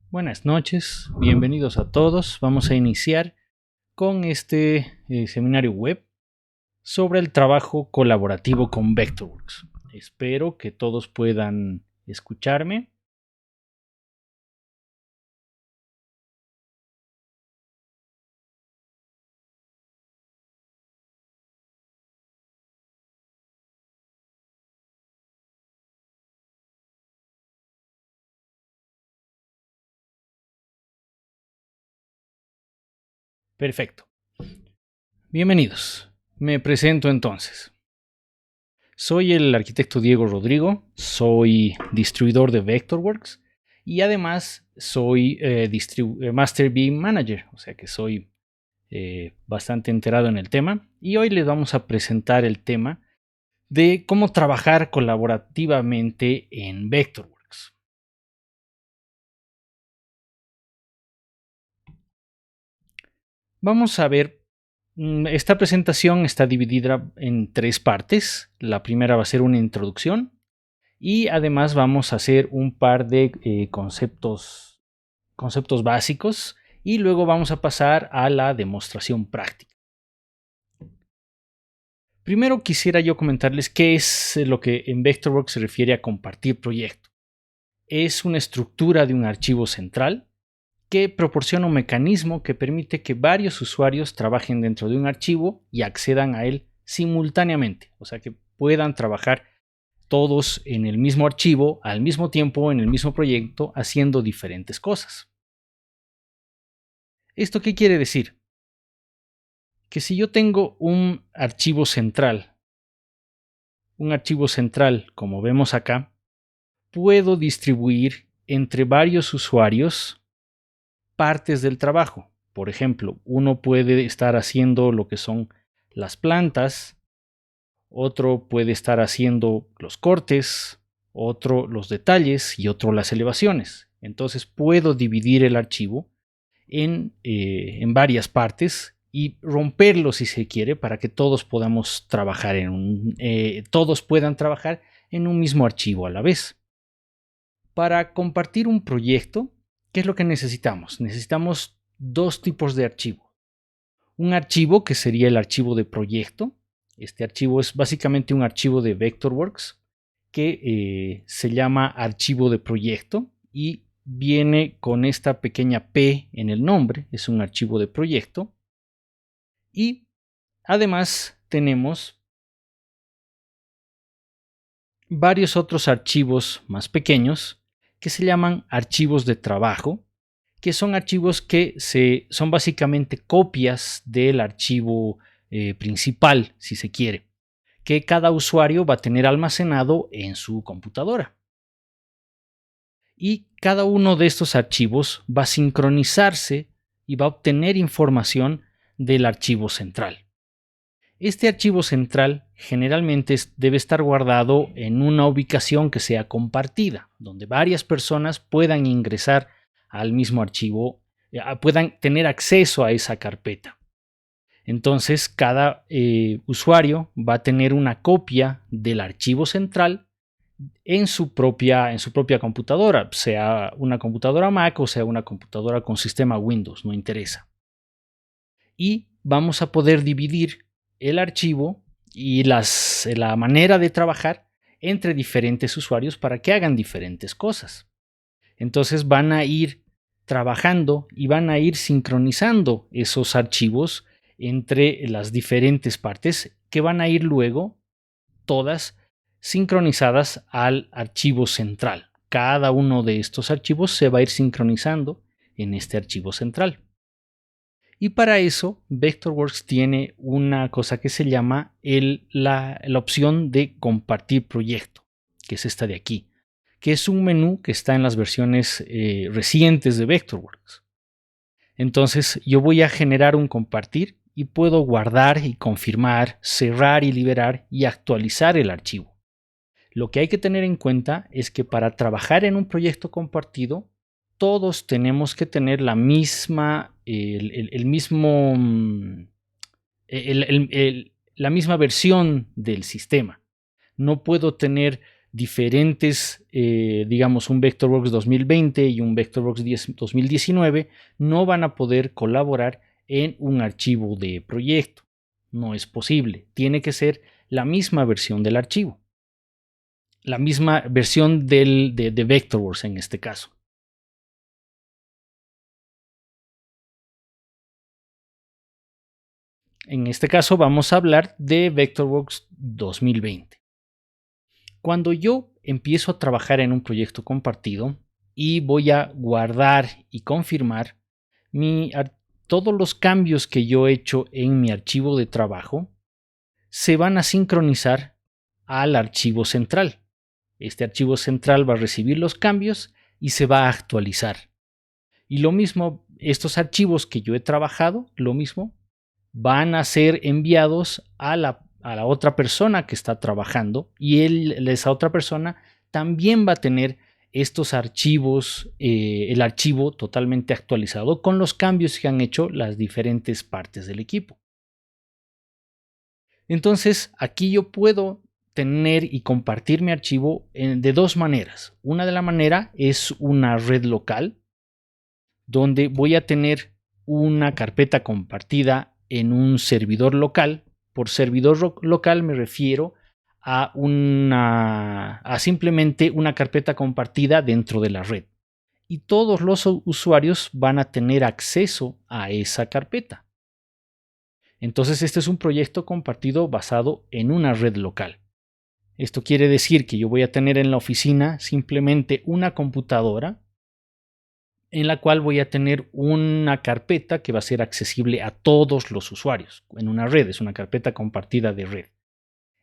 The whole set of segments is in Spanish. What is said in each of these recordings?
Buenas noches, bienvenidos a todos. Vamos a iniciar con este seminario web sobre el trabajo colaborativo con Vectorworks. Espero que todos puedan escucharme. Perfecto. Bienvenidos. Me presento entonces. Soy el arquitecto Diego Rodrigo, soy distribuidor de Vectorworks y además soy Master BIM Manager, o sea que soy bastante enterado en el tema. Y hoy les vamos a presentar el tema de cómo trabajar colaborativamente en Vectorworks. Vamos a ver, esta presentación está dividida en tres partes. La primera va a ser una introducción y además vamos a hacer un par de conceptos básicos y luego vamos a pasar a la demostración práctica. Primero quisiera yo comentarles qué es lo que en Vectorworks se refiere a compartir proyecto. Es una estructura de un archivo central que proporciona un mecanismo que permite que varios usuarios trabajen dentro de un archivo y accedan a él simultáneamente, o sea que puedan trabajar todos en el mismo archivo al mismo tiempo en el mismo proyecto haciendo diferentes cosas. ¿Esto qué quiere decir? Que si yo tengo un archivo central como vemos acá, puedo distribuir entre varios usuarios partes del trabajo. Por ejemplo, uno puede estar haciendo lo que son las plantas, otro puede estar haciendo los cortes, otro los detalles y otro las elevaciones. Entonces puedo dividir el archivo en varias partes y romperlo si se quiere para que todos podamos trabajar todos puedan trabajar en un mismo archivo a la vez. Para compartir un proyecto, ¿qué es lo que necesitamos? Necesitamos dos tipos de archivo. Un archivo que sería el archivo de proyecto. Este archivo es básicamente un archivo de Vectorworks que se llama archivo de proyecto y viene con esta pequeña P en el nombre. Es un archivo de proyecto. Y además tenemos varios otros archivos más pequeños que se llaman archivos de trabajo, que son archivos que son básicamente copias del archivo principal, si se quiere, que cada usuario va a tener almacenado en su computadora. Y cada uno de estos archivos va a sincronizarse y va a obtener información del archivo central. Este archivo central generalmente debe estar guardado en una ubicación que sea compartida, donde varias personas puedan ingresar al mismo archivo, puedan tener acceso a esa carpeta. Entonces, cada usuario va a tener una copia del archivo central en su propia computadora, sea una computadora Mac o sea una computadora con sistema Windows, no interesa. Y vamos a poder dividir el archivo y la manera de trabajar entre diferentes usuarios para que hagan diferentes cosas. Entonces van a ir trabajando y van a ir sincronizando esos archivos entre las diferentes partes que van a ir luego todas sincronizadas al archivo central. Cada uno de estos archivos se va a ir sincronizando en este archivo central. Y para eso, Vectorworks tiene una cosa que se llama la opción de compartir proyecto, que es esta de aquí, que es un menú que está en las versiones recientes de Vectorworks. Entonces, yo voy a generar un compartir y puedo guardar y confirmar, cerrar y liberar y actualizar el archivo. Lo que hay que tener en cuenta es que para trabajar en un proyecto compartido, todos tenemos que tener la misma versión del sistema. No puedo tener diferentes, digamos, un Vectorworks 2020 y un Vectorworks 2019 no van a poder colaborar en un archivo de proyecto. No es posible. Tiene que ser la misma versión del archivo. La misma versión de Vectorworks en este caso. En este caso vamos a hablar de Vectorworks 2020. Cuando yo empiezo a trabajar en un proyecto compartido y voy a guardar y confirmar todos los cambios que yo he hecho en mi archivo de trabajo, se van a sincronizar al archivo central. Este archivo central va a recibir los cambios y se va a actualizar. Y lo mismo, estos archivos que yo he trabajado, lo mismo, van a ser enviados a la otra persona que está trabajando y esa otra persona también va a tener estos archivos, el archivo totalmente actualizado con los cambios que han hecho las diferentes partes del equipo. Entonces, aquí yo puedo tener y compartir mi archivo de dos maneras. Una de la manera es una red local, donde voy a tener una carpeta compartida en un servidor local. Por servidor local me refiero a simplemente una carpeta compartida dentro de la red. Y todos los usuarios van a tener acceso a esa carpeta. Entonces este es un proyecto compartido basado en una red local. Esto quiere decir que yo voy a tener en la oficina simplemente una computadora en la cual voy a tener una carpeta que va a ser accesible a todos los usuarios en una red, es una carpeta compartida de red.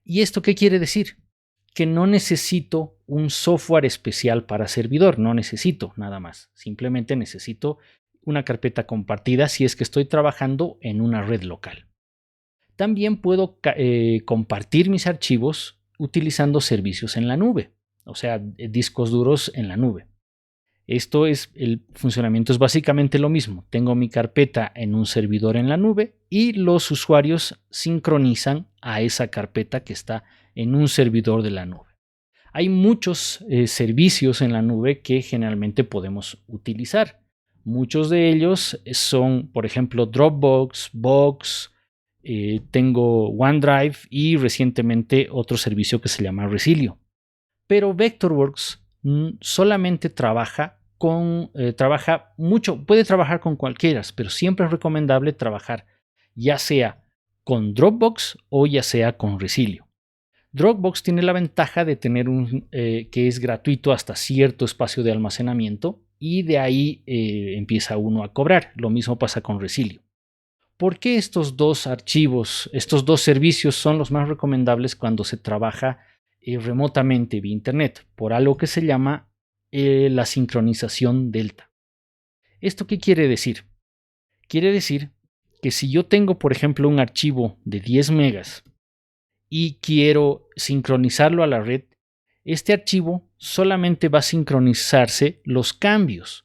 ¿Y esto qué quiere decir? Que no necesito un software especial para servidor, no necesito nada más, simplemente necesito una carpeta compartida si es que estoy trabajando en una red local. También puedo compartir mis archivos utilizando servicios en la nube, o sea, discos duros en la nube. El funcionamiento es básicamente lo mismo. Tengo mi carpeta en un servidor en la nube y los usuarios sincronizan a esa carpeta que está en un servidor de la nube. Hay muchos servicios en la nube que generalmente podemos utilizar. Muchos de ellos son, por ejemplo, Dropbox, Box, tengo OneDrive y recientemente otro servicio que se llama Resilio. Pero Vectorworks solamente puede trabajar con cualquiera, pero siempre es recomendable trabajar ya sea con Dropbox o ya sea con Resilio. Dropbox tiene la ventaja de tener que es gratuito hasta cierto espacio de almacenamiento y de ahí empieza uno a cobrar. Lo mismo pasa con Resilio. ¿Por qué estos dos archivos, estos dos servicios son los más recomendables cuando se trabaja remotamente vía Internet? Por algo que se llama la sincronización delta. ¿Esto qué quiere decir? Quiere decir que si yo tengo, por ejemplo, un archivo de 10 megas y quiero sincronizarlo a la red, este archivo solamente va a sincronizarse los cambios,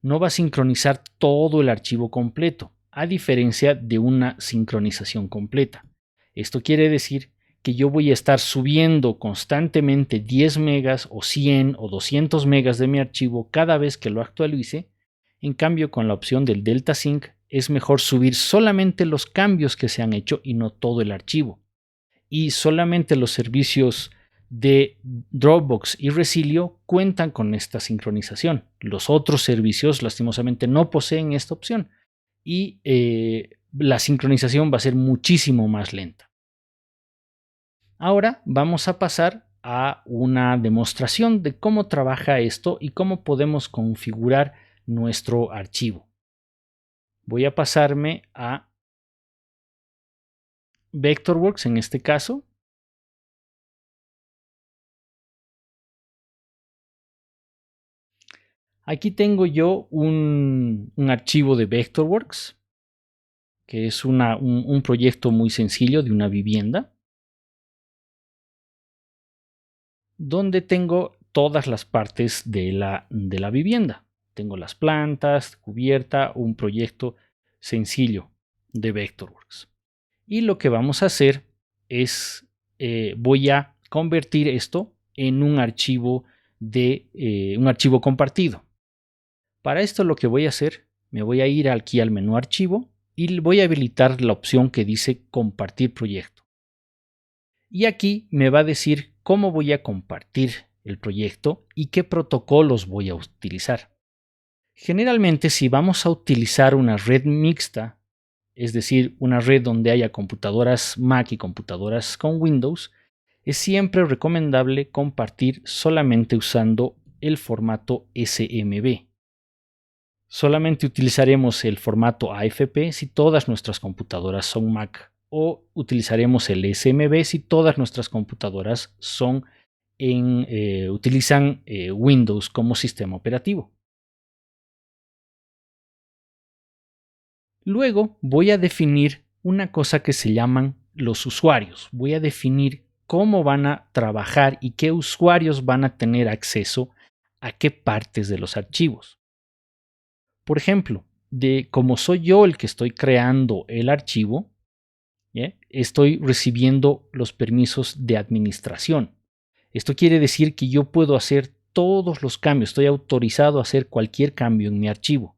no va a sincronizar todo el archivo completo, a diferencia de una sincronización completa. Esto quiere decir que yo voy a estar subiendo constantemente 10 megas o 100 o 200 megas de mi archivo cada vez que lo actualice. En cambio, con la opción del Delta Sync es mejor subir solamente los cambios que se han hecho y no todo el archivo. Y solamente los servicios de Dropbox y Resilio cuentan con esta sincronización. Los otros servicios lastimosamente no poseen esta opción y la sincronización va a ser muchísimo más lenta. Ahora vamos a pasar a una demostración de cómo trabaja esto y cómo podemos configurar nuestro archivo. Voy a pasarme a Vectorworks en este caso. Aquí tengo yo un archivo de Vectorworks, que es un proyecto muy sencillo de una vivienda, donde tengo todas las partes de la vivienda. Tengo las plantas, cubierta, un proyecto sencillo de Vectorworks. Y lo que vamos a hacer es, voy a convertir esto en un archivo un archivo compartido. Para esto lo que voy a hacer, me voy a ir aquí al menú archivo y voy a habilitar la opción que dice compartir proyecto. Y aquí me va a decir cómo voy a compartir el proyecto y qué protocolos voy a utilizar. Generalmente, si vamos a utilizar una red mixta, es decir, una red donde haya computadoras Mac y computadoras con Windows, es siempre recomendable compartir solamente usando el formato SMB. Solamente utilizaremos el formato AFP si todas nuestras computadoras son Mac, o utilizaremos el SMB si todas nuestras computadoras utilizan Windows como sistema operativo. Luego voy a definir una cosa que se llaman los usuarios. Voy a definir cómo van a trabajar y qué usuarios van a tener acceso a qué partes de los archivos. Por ejemplo, como soy yo el que estoy creando el archivo, estoy recibiendo los permisos de administración. Esto quiere decir que yo puedo hacer todos los cambios, estoy autorizado a hacer cualquier cambio en mi archivo.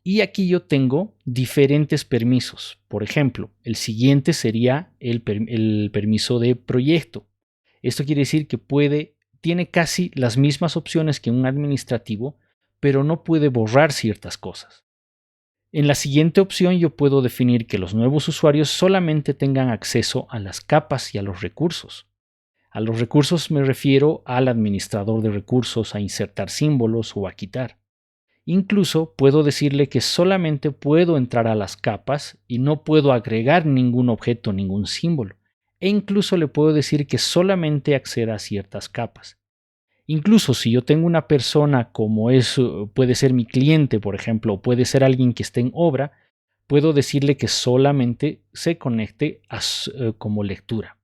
Y aquí yo tengo diferentes permisos. Por ejemplo, el siguiente sería el permiso de proyecto. Esto quiere decir que tiene casi las mismas opciones que un administrativo, pero no puede borrar ciertas cosas. En la siguiente opción yo puedo definir que los nuevos usuarios solamente tengan acceso a las capas y a los recursos. A los recursos me refiero al administrador de recursos, a insertar símbolos o a quitar. Incluso puedo decirle que solamente puedo entrar a las capas y no puedo agregar ningún objeto, ningún símbolo. E incluso le puedo decir que solamente acceda a ciertas capas. Incluso si yo tengo una persona puede ser mi cliente, por ejemplo, o puede ser alguien que esté en obra, puedo decirle que solamente se conecte como lectura.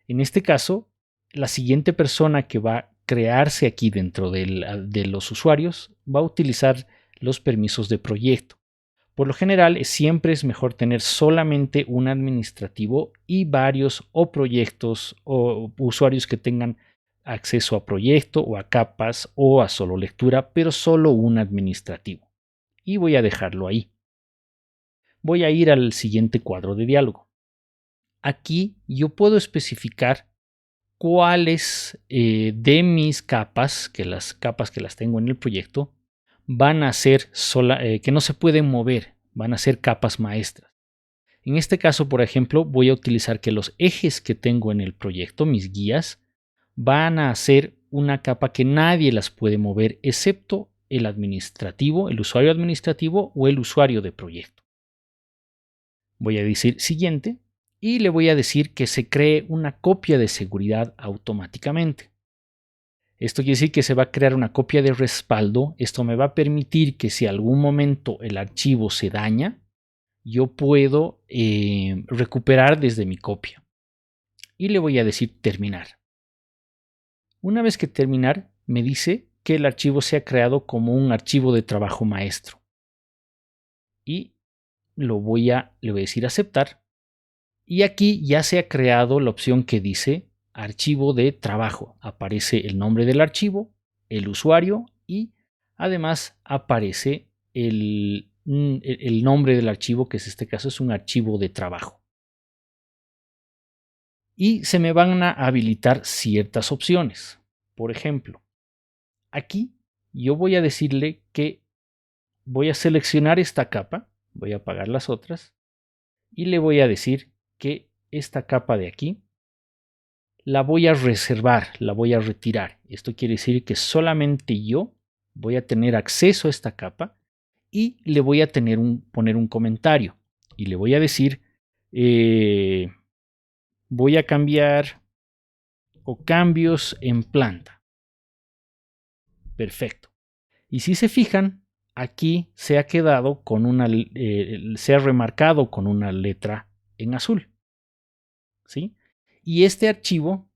En este caso, la siguiente persona que va a crearse aquí dentro de los usuarios va a utilizar los permisos de proyecto. Por lo general, siempre es mejor tener solamente un administrativo y varios o proyectos o usuarios que tengan acceso a proyecto o a capas o a solo lectura, pero solo un administrativo. Y voy a dejarlo ahí. Voy a ir al siguiente cuadro de diálogo. Aquí yo puedo especificar cuáles de mis capas, las capas que las tengo en el proyecto, van a ser que no se pueden mover, van a ser capas maestras. En este caso, por ejemplo, voy a utilizar que los ejes que tengo en el proyecto, mis guías, van a ser una capa que nadie las puede mover excepto el administrativo, el usuario administrativo o el usuario de proyecto. Voy a decir siguiente y le voy a decir que se cree una copia de seguridad automáticamente. Esto quiere decir que se va a crear una copia de respaldo. Esto me va a permitir que si algún momento el archivo se daña, yo puedo recuperar desde mi copia. Y le voy a decir terminar. Una vez que terminar, me dice que el archivo se ha creado como un archivo de trabajo maestro. Y le voy a decir aceptar. Y aquí ya se ha creado la opción que dice archivo de trabajo. Aparece el nombre del archivo, el usuario y además aparece el nombre del archivo, que en este caso es un archivo de trabajo. Y se me van a habilitar ciertas opciones. Por ejemplo, aquí yo voy a decirle que voy a seleccionar esta capa, voy a apagar las otras y le voy a decir que esta capa de aquí la voy a reservar, la voy a retirar. Esto quiere decir que solamente yo voy a tener acceso a esta capa y le voy a poner un comentario y le voy a decir voy a cambiar o cambios en planta. Perfecto. Y si se fijan, aquí se ha quedado con se ha remarcado con una letra en azul. ¿Sí? Y este archivo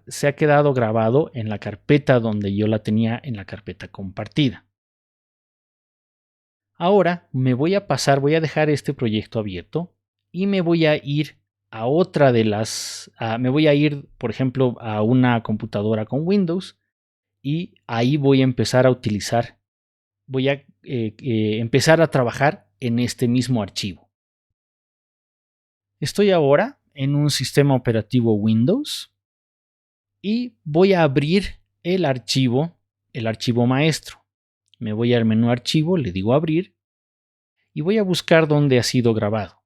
se ha quedado grabado en la carpeta donde yo la tenía, en la carpeta compartida. Ahora voy a dejar este proyecto abierto y me voy a ir a otra de me voy a ir, por ejemplo, a una computadora con Windows y ahí voy a empezar a utilizar, voy a empezar a trabajar en este mismo archivo. Estoy ahora en un sistema operativo Windows y voy a abrir el archivo maestro. Me voy al menú archivo, le digo abrir y voy a buscar dónde ha sido grabado.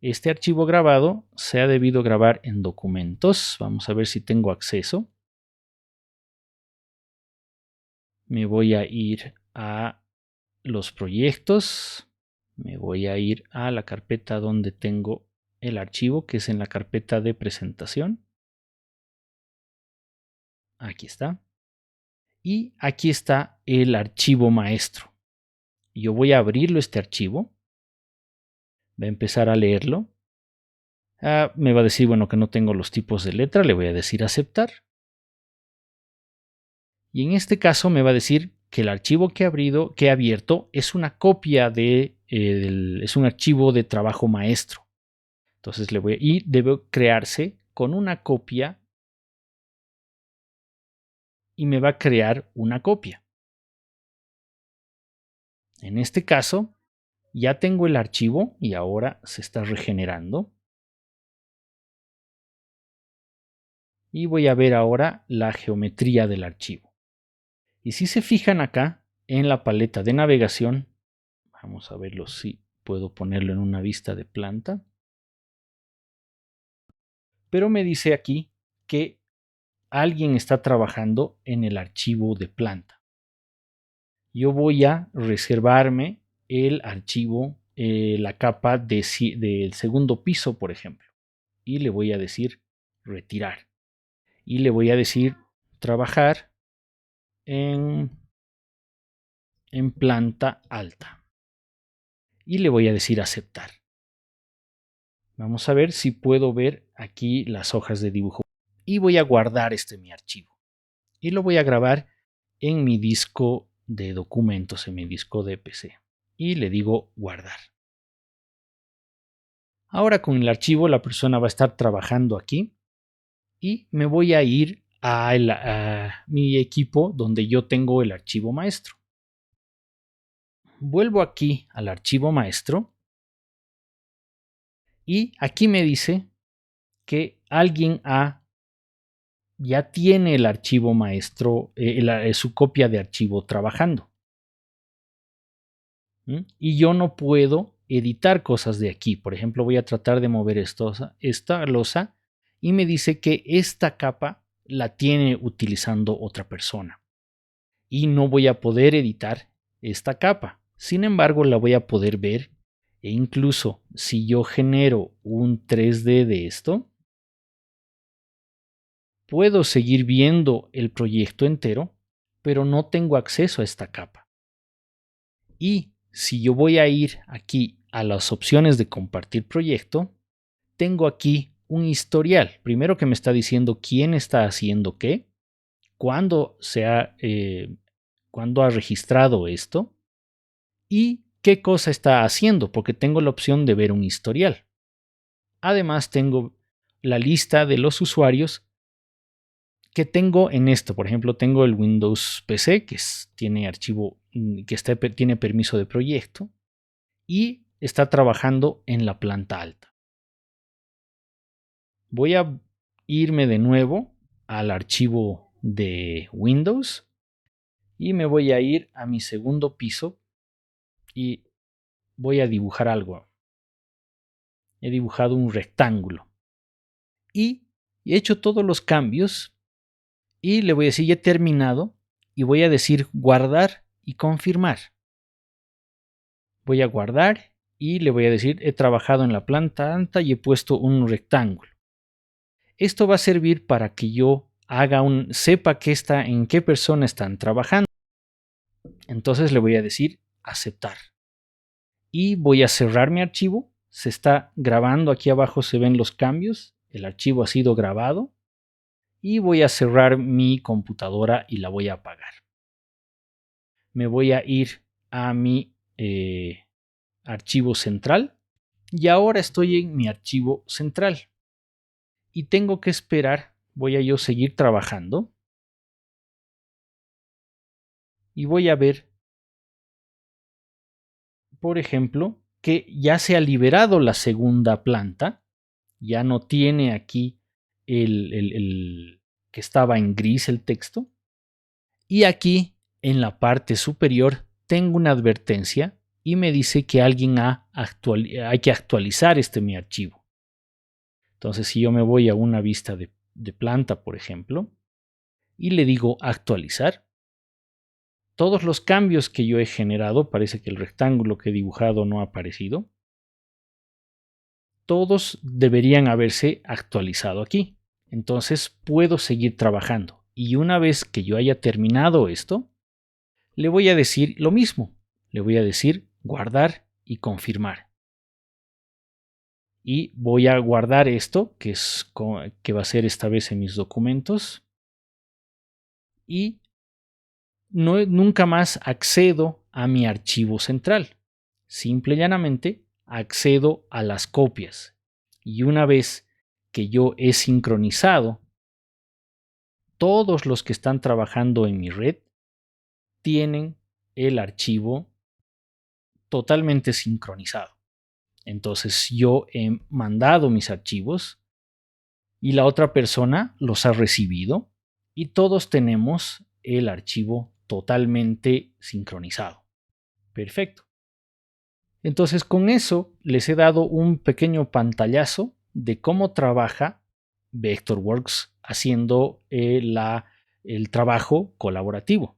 Este archivo grabado se ha debido grabar en documentos. Vamos a ver si tengo acceso. Me voy a ir a los proyectos. Me voy a ir a la carpeta donde tengo el archivo, que es en la carpeta de presentación. Aquí está. Y aquí está el archivo maestro. Yo voy a abrirlo, este archivo. Voy a empezar a leerlo. Me va a decir, bueno, que no tengo los tipos de letra. Le voy a decir aceptar. Y en este caso me va a decir que el archivo que he abierto es una copia es un archivo de trabajo maestro. Entonces y debe crearse con una copia y me va a crear una copia. En este caso, ya tengo el archivo y ahora se está regenerando. Y voy a ver ahora la geometría del archivo. Y si se fijan acá en la paleta de navegación, vamos a verlo si puedo ponerlo en una vista de planta. Pero me dice aquí que alguien está trabajando en el archivo de planta. Yo voy a reservarme el archivo, la capa del segundo piso, por ejemplo. Y le voy a decir retirar. Y le voy a decir trabajar en planta alta. Y le voy a decir aceptar. Vamos a ver si puedo ver aquí las hojas de dibujo. Y voy a guardar mi archivo. Y lo voy a grabar en mi disco de documentos, en mi disco de PC. Y le digo guardar. Ahora con el archivo la persona va a estar trabajando aquí. Y me voy a ir a mi equipo donde yo tengo el archivo maestro. Vuelvo aquí al archivo maestro. Y aquí me dice que alguien ya tiene el archivo maestro, su copia de archivo trabajando. Y yo no puedo editar cosas de aquí. Por ejemplo, voy a tratar de mover esta losa y me dice que esta capa la tiene utilizando otra persona. Y no voy a poder editar esta capa. Sin embargo, la voy a poder ver e incluso si yo genero un 3D de esto, puedo seguir viendo el proyecto entero, pero no tengo acceso a esta capa. Y si yo voy a ir aquí a las opciones de compartir proyecto, tengo aquí un historial. Primero que me está diciendo quién está haciendo qué, cuándo ha registrado esto y qué cosa está haciendo, porque tengo la opción de ver un historial. Además, tengo la lista de los usuarios que tengo en esto. Por ejemplo, tengo el Windows PC, que tiene archivo, tiene permiso de proyecto y está trabajando en la planta alta. Voy a irme de nuevo al archivo de Windows y me voy a ir a mi segundo piso y voy a dibujar algo. He dibujado un rectángulo y he hecho todos los cambios y le voy a decir ya he terminado y voy a decir guardar y confirmar. Voy a guardar y le voy a decir he trabajado en la planta alta y he puesto un rectángulo. Esto va a servir para que yo sepa en qué persona están trabajando. Entonces le voy a decir aceptar. Y voy a cerrar mi archivo. Se está grabando, aquí abajo se ven los cambios. El archivo ha sido grabado. Y voy a cerrar mi computadora y la voy a apagar. Me voy a ir a mi archivo central Y ahora estoy en mi archivo central. Y tengo que esperar, voy a yo seguir trabajando. Y voy a ver, por ejemplo, que ya se ha liberado la segunda planta. Ya no tiene aquí el que estaba en gris el texto. Y aquí en la parte superior tengo una advertencia y me dice que hay que actualizar mi archivo. Entonces, si yo me voy a una vista de planta, por ejemplo, y le digo actualizar, todos los cambios que yo he generado, parece que el rectángulo que he dibujado no ha aparecido, todos deberían haberse actualizado aquí. Entonces puedo seguir trabajando. Y una vez que yo haya terminado esto, le voy a decir lo mismo. Le voy a decir guardar y confirmar. Y voy a guardar esto, que va a ser esta vez en mis documentos. Y nunca más accedo a mi archivo central. Simple y llanamente accedo a las copias. Y una vez que yo he sincronizado, todos los que están trabajando en mi red tienen el archivo totalmente sincronizado. Entonces yo he mandado mis archivos y la otra persona los ha recibido y todos tenemos el archivo totalmente sincronizado. Perfecto. Entonces con eso les he dado un pequeño pantallazo de cómo trabaja Vectorworks haciendo el trabajo colaborativo.